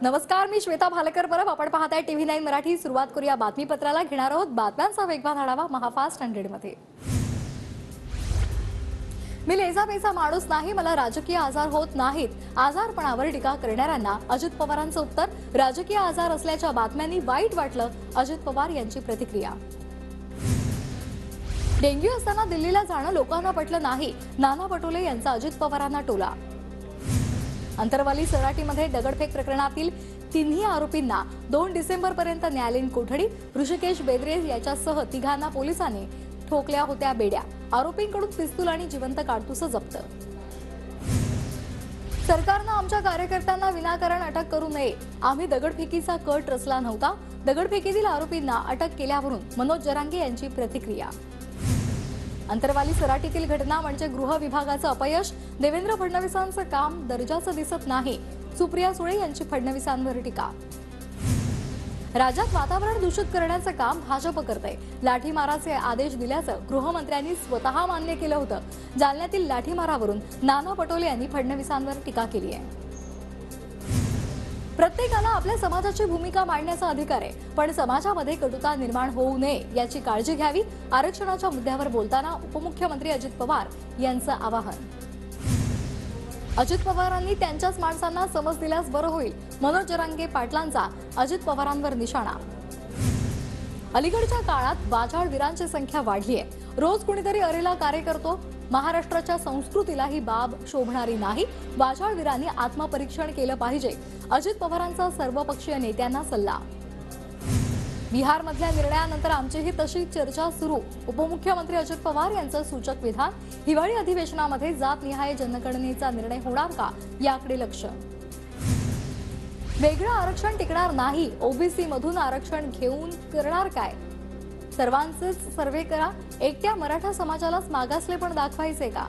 नमस्कार, मी श्वेता भालेकर परब. आपण पाहताय TV9 मराठी. सुरुवात करूया बातमीपत्राला. घेणार आहोत बातम्यांचा वेगवान आढावा महाफास्ट 100 मध्ये. मी लेझापेचा माणूस नाही, मला राजकीय आजार होत नाहीत. आजारपणावर टीका करणाऱ्यांना अजित पवारांचं उत्तर. राजकीय आजार असल्याच्या बातम्यांनी वाईट वाटलं, अजित पवार यांची प्रतिक्रिया. डेंग्यू असताना दिल्लीला जाणं लोकांना पटलं नाही, नाना पटोले यांचा अजित पवारांना टोला. अंतरवाली सराटीमध्ये दगडफेक प्रकरणातील तिन्ही आरोपींना 2 डिसेंबरपर्यंत न्यायालयीन कोठडी. ऋषिकेश बेद्रे याच्यासह तिघांना पोलिसांनी ठोकल्या होत्या बेड्या. आरोपींकडून पिस्तूल आणि जिवंत काडतुसं जप्त. सरकारनं आमच्या कार्यकर्त्यांना विनाकारण अटक करू नये. आम्ही दगडफेकीचा कट रचला नव्हता. दगडफेकीतील आरोपींना अटक केल्यावरून मनोज जरांगे यांची प्रतिक्रिया. अंतरवाली सराटीतील घटना म्हणजे गृह विभागाचं अपयश. देवेंद्र फडणवीसांचं काम दर्जाचं दिसत नाही. सुप्रिया सुळे यांची फडणवीसांवर टीका. राज्यात वातावरण दूषित करण्याचं काम भाजप करतंय. लाठीमाराचे आदेश दिल्याचं गृहमंत्र्यांनी स्वतः मान्य केलं होतं. जालन्यातील लाठीमारावरून नाना पटोले यांनी फडणवीसांवर टीका केली आहे. प्रत्येकाला आपल्या समाजाची भूमिका मांडण्याचा अधिकार आहे, पण समाजामध्ये कटुता निर्माण होऊ नये याची काळजी घ्यावी. आरक्षणाच्या मुद्द्यावर बोलताना उपमुख्यमंत्री अजित पवार यांचं आवाहन. अजित पवारांनी त्यांच्याच माणसांना समज दिल्यास बरं होईल. मनोज जरांगे पाटलांचा अजित पवारांवर निशाणा. अलीकडच्या काळात वाचाळवीरांची संख्या वाढली आहे. रोज कुणीतरी अरेला कार्य करतो. महाराष्ट्राच्या संस्कृतीला ही बाब शोभणारी नाही. वाचाळवीरांनी आत्मपरीक्षण केलं पाहिजे. अजित पवारांचा सर्वपक्षीय नेत्यांना सल्ला. बिहारमधल्या निर्णयानंतर आमचीही तशी चर्चा सुरू. उपमुख्यमंत्री अजित पवार यांचं सूचक विधान. हिवाळी अधिवेशनामध्ये जातनिहाय जनगणनेचा निर्णय होणार का याकडे लक्ष. वेगळं आरक्षण टिकणार नाही. ओबीसी मधून आरक्षण घेऊन करणार काय. सर्वांचेच सर्वे करा. एकट्या मराठा समाजालाच मागासले पण दाखवायचे का.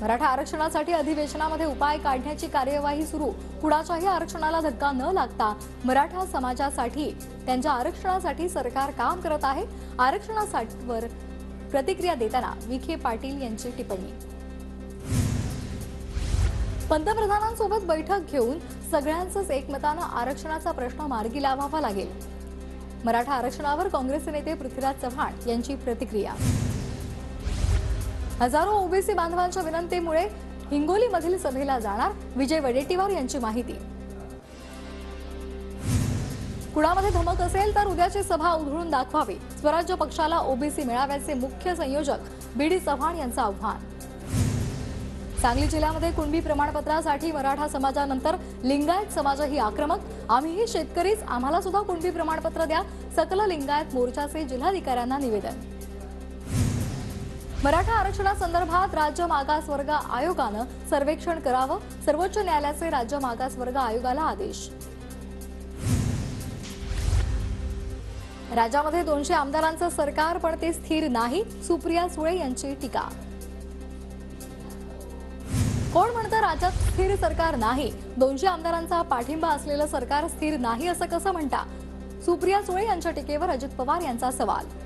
मराठा आरक्षणासाठी अधिवेशनामध्ये उपाय काढण्याची कार्यवाही सुरू. कुणाच्याही आरक्षणाला धक्का न लागता मराठा समाजासाठी त्यांच्या आरक्षणासाठी सरकार काम करत आहे. आरक्षणावर प्रतिक्रिया देताना विखे पाटील यांची टिप्पणी. पंतप्रधानांसोबत बैठक घेऊन सगळ्यांचंच एकमतानं आरक्षणाचा प्रश्न मार्गी लावावा लागेल. मराठा आरक्षणावर काँग्रेसचे नेते पृथ्वीराज चव्हाण यांची प्रतिक्रिया. हजारो ओबीसी बांधवांच्या विनंतीमुळे हिंगोलीमधील सभेला जाणार. विजय वडेट्टीवार यांची माहिती. कुणामध्ये धमक असेल तर उद्याची सभा उधळून दाखवावी. स्वराज्य पक्षाला ओबीसी मेळाव्याचे मुख्य संयोजक बीडी चव्हाण यांचं आव्हान. सांगली जिल्ह्यामध्ये कुणबी प्रमाणपत्रासाठी मराठा समाजानंतर लिंगायत समाजही आक्रमक. आम्हीही शेतकरीच, आम्हाला सुद्धा कुणबी प्रमाणपत्र द्या. सकल लिंगायत मोर्चाचे जिल्हाधिकाऱ्यांना निवेदन. मराठा आरक्षणासंदर्भात राज्य मागासवर्ग आयोगानं सर्वेक्षण करावं. सर्वोच्च न्यायालयाचे राज्य मागासवर्ग आयोगाला आदेश. राज्यामध्ये 200 आमदारांचं सरकार, पण ते स्थिर नाही. सुप्रिया सुळे यांची टीका. कोण म्हणतं राज्यात स्थिर सरकार नाही. 200 आमदारांचा पाठिंबा असलेलं सरकार स्थिर नाही असं कसं म्हणता. सुप्रिया सुळे यांच्या टीकेवर अजित पवार यांचा सवाल.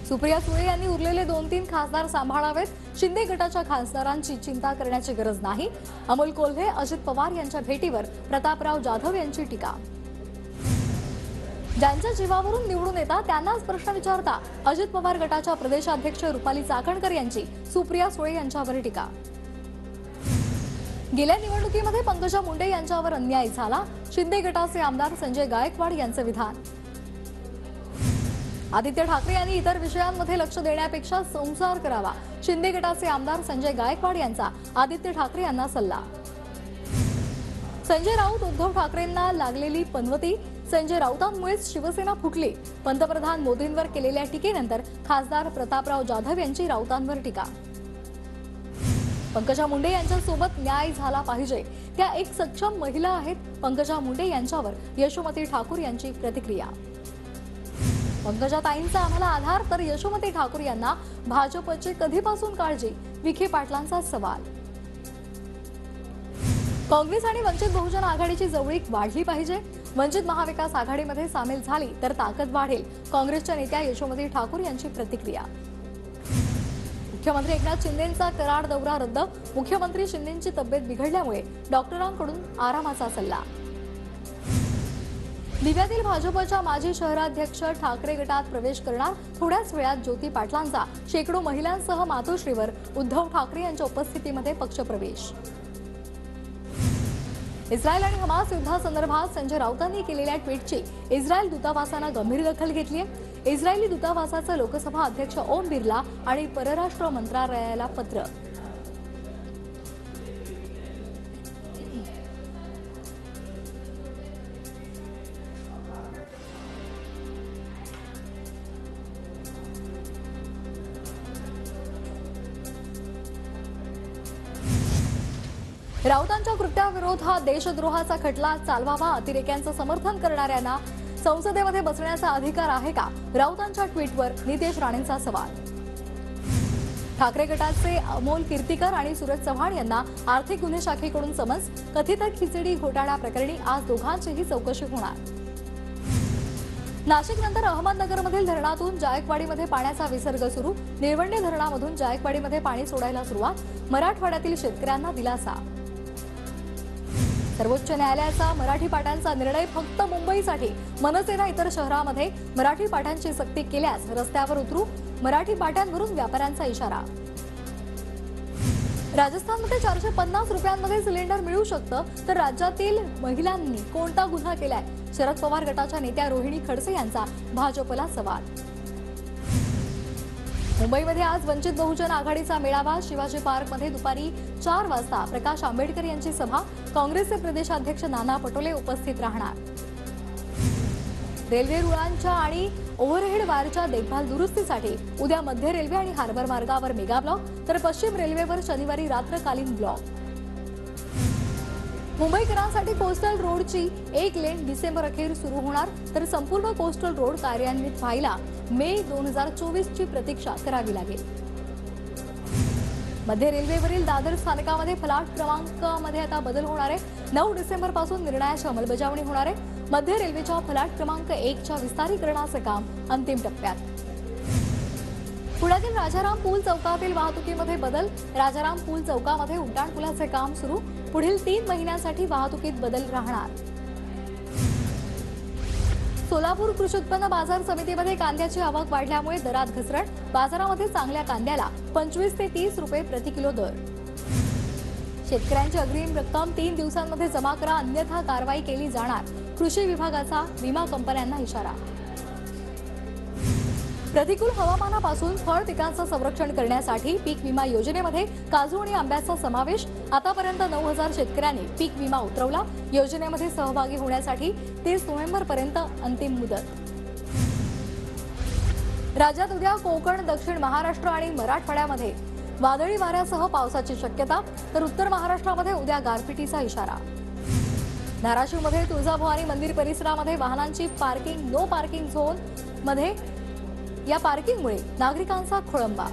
सुप्रिया सुळे यांनी उरलेले 2-3 खासदार सांभाळावेत. शिंदे गटाच्या खासदारांची चिंता करण्याची गरज नाही. अमोल कोल्हे अजित पवार यांच्या भेटीवर प्रतापराव जाधव यांची टीका. ज्यांच्या जीवावरून निवडून येतात त्यांनाच प्रश्न विचारता. अजित पवार गटाच्या प्रदेशाध्यक्ष रुपाली चाकणकर यांची सुप्रिया सुळे यांच्यावर टीका. गेल्या निवडणुकीमध्ये पंकजा मुंडे यांच्यावर अन्याय झाला. शिंदे गटाचे आमदार संजय गायकवाड यांचं विधान. आदित्य ठाकरे यांनी इतर विषयांमध्ये लक्ष देण्यापेक्षा संसार करावा. शिंदे गटाचे आमदार संजय गायकवाड यांचा आदित्य ठाकरे यांना सल्ला. संजय राऊत उद्धव ठाकरेंना लागलेली पनवती. संजय राऊतांमुळेच शिवसेना फुटली. पंतप्रधान मोदींवर केलेल्या टीकेनंतर खासदार प्रतापराव जाधव यांची राऊतांवर टीका. पंकजा मुंडे यांच्यासोबत न्याय झाला पाहिजे. त्या एक सक्षम महिला आहेत. पंकजा मुंडे यांच्यावर यशोमती ठाकूर यांची प्रतिक्रिया. पंकजाताईंचा आम्हाला आधार, तर यशोमती ठाकूर यांना भाजपची कधीपासून काळजी. विखे पाटलांचा सवाल. काँग्रेस आणि वंचित बहुजन आघाडीची जवळीक वाढली पाहिजे. वंचित महाविकास आघाडीमध्ये सामील झाली तर ताकद वाढेल. काँग्रेसच्या नेत्या यशोमती ठाकूर यांची प्रतिक्रिया. मुख्यमंत्री एकनाथ शिंदेंचा कराड दौरा रद्द, मुख्यमंत्री शिंदेंची तब्येत बिघडल्यामुळे डॉक्टरांकडून आरामाचा सल्ला. दिव्यातील भाजपच्या माजी शहराध्यक्ष ठाकरे गटात प्रवेश करणार, थोड्याच वेळात ज्योती पाटलांचा शेकडो महिलांसह मातोश्रीवर उद्धव ठाकरे यांच्या उपस्थितीमध्ये पक्षप्रवेश. इस्रायल आणि हमास युद्धासंदर्भात संजय राऊतांनी केलेल्या ट्विटची इस्रायल दूतावासानं गंभीर दखल घेतली आहे. इस्रायली दूतावासाचं लोकसभा अध्यक्ष ओम बिर्ला आणि परराष्ट्र मंत्रालयाला पत्र. राऊतांच्या कृत्याविरोधात देशद्रोहाचा खटला चालवावा, अतिरेक्यांचं समर्थन करणाऱ्यांना संसदेमध्ये बसण्याचा अधिकार आहे का? राऊतांच्या ट्विटवर नितेश राणेंचा सवाल. ठाकरे गटाचे अमोल कीर्तीकर आणि सूरज चव्हाण यांना आर्थिक गुन्हे शाखेकडून समन्स, कथित खिचडी घोटाळा प्रकरणी आज दोघांचीही चौकशी होणार. नाशिकनंतर अहमदनगरमधील धरणातून जायकवाडीमध्ये पाण्याचा विसर्ग सुरू, निळवंडे धरणामधून जायकवाडीमध्ये पाणी सोडायला सुरुवात, मराठवाड्यातील शेतकऱ्यांना दिलासा. सर्वोच्च न्यायालयाचा मराठी पाट्यांचा निर्णय फक्त मुंबईसाठी, मनसेनं इतर शहरांमध्ये मराठी पाट्यांची सक्ती केल्यास रस्त्यावर उतरू, मराठी पाट्यांवरून व्यापाऱ्यांचा इशारा. राजस्थानमध्ये 450 रुपयांमध्ये सिलेंडर मिळू शकतं, तर राज्यातील महिलांनी कोणता गुन्हा केलाय? शरद पवार गटाच्या नेत्या रोहिणी खडसे यांचा भाजपला सवाल. मुंबईमध्ये आज वंचित बहुजन आघाडीचा मेळावा, शिवाजी पार्कमध्ये दुपारी 4 वाजता प्रकाश आंबेडकर यांची सभा, काँग्रेसचे प्रदेशाध्यक्ष नाना पटोले उपस्थित राहणार. रेल्वे रुळांच्या आणि ओव्हरहेड वायरच्या देखभाल दुरुस्तीसाठी उद्या मध्य रेल्वे आणि हार्बर मार्गावर मेगा ब्लॉक, तर पश्चिम रेल्वेवर शनिवारी रात्रकालीन ब्लॉक. मुंबईकरांसाठी कोस्टल रोडची 1 लेन डिसेंबर अखेर सुरू होणार, तर संपूर्ण कोस्टल रोड कार्यान्वित व्हायला मे 2024ची प्रतीक्षा करावी लागेल. मध्य रेल्वेवरील दादर स्थानकामध्ये फलाट क्रमांकामध्ये आता बदल होणार आहे. 9 डिसेंबर पासून निर्णयाची अंमलबजावणी होणार आहे. मध्य रेल्वेच्या फलाट क्रमांक 1च्या विस्तारीकरणाचे काम अंतिम टप्प्यात. पुण्यातील राजाराम पूल चौकातील वाहतुकीमध्ये बदल, राजाराम पूल चौकामध्ये उड्डाणपुलाचे काम सुरू, पुढील 3 महिन्यांसाठी वाहतुकीत बदल राहणार. सोलापूर कृषी उत्पन्न बाजार समितीमध्ये कांद्याची आवक वाढल्यामुळे दरात घसरण, बाजारामध्ये चांगल्या कांद्याला 25 ते 30 रुपये प्रति किलो दर. शेतकऱ्यांची अग्रिम रक्कम 3 दिवसांमध्ये जमा करा, अन्यथा कारवाई केली जाणार, कृषी विभागाचा विमा कंपन्यांना इशारा. प्रतिकूल हवामानापासून फळ पिकांचं संरक्षण करण्यासाठी पीक विमा योजनेमध्ये काजू आणि आंब्याचा समावेश, आतापर्यंत 9,000 शेतकऱ्यांनी पीक विमा उतरवला. योजनेमध्ये सहभागी होण्यासाठी 30 नोव्हेंबरपर्यंत अंतिम मुदत. राज्यात उद्या कोकण, दक्षिण महाराष्ट्र आणि मराठवाड्यामध्ये वादळी वाऱ्यासह पावसाची शक्यता, तर उत्तर महाराष्ट्रामध्ये उद्या गारपिटीचा इशारा. धाराशिवमध्ये तुळजाभवानी मंदिर परिसरामध्ये वाहनांची पार्किंग नो पार्किंग झोन मध्ये, या पार्किंगमुळे नागरिकांचा खोळंबा.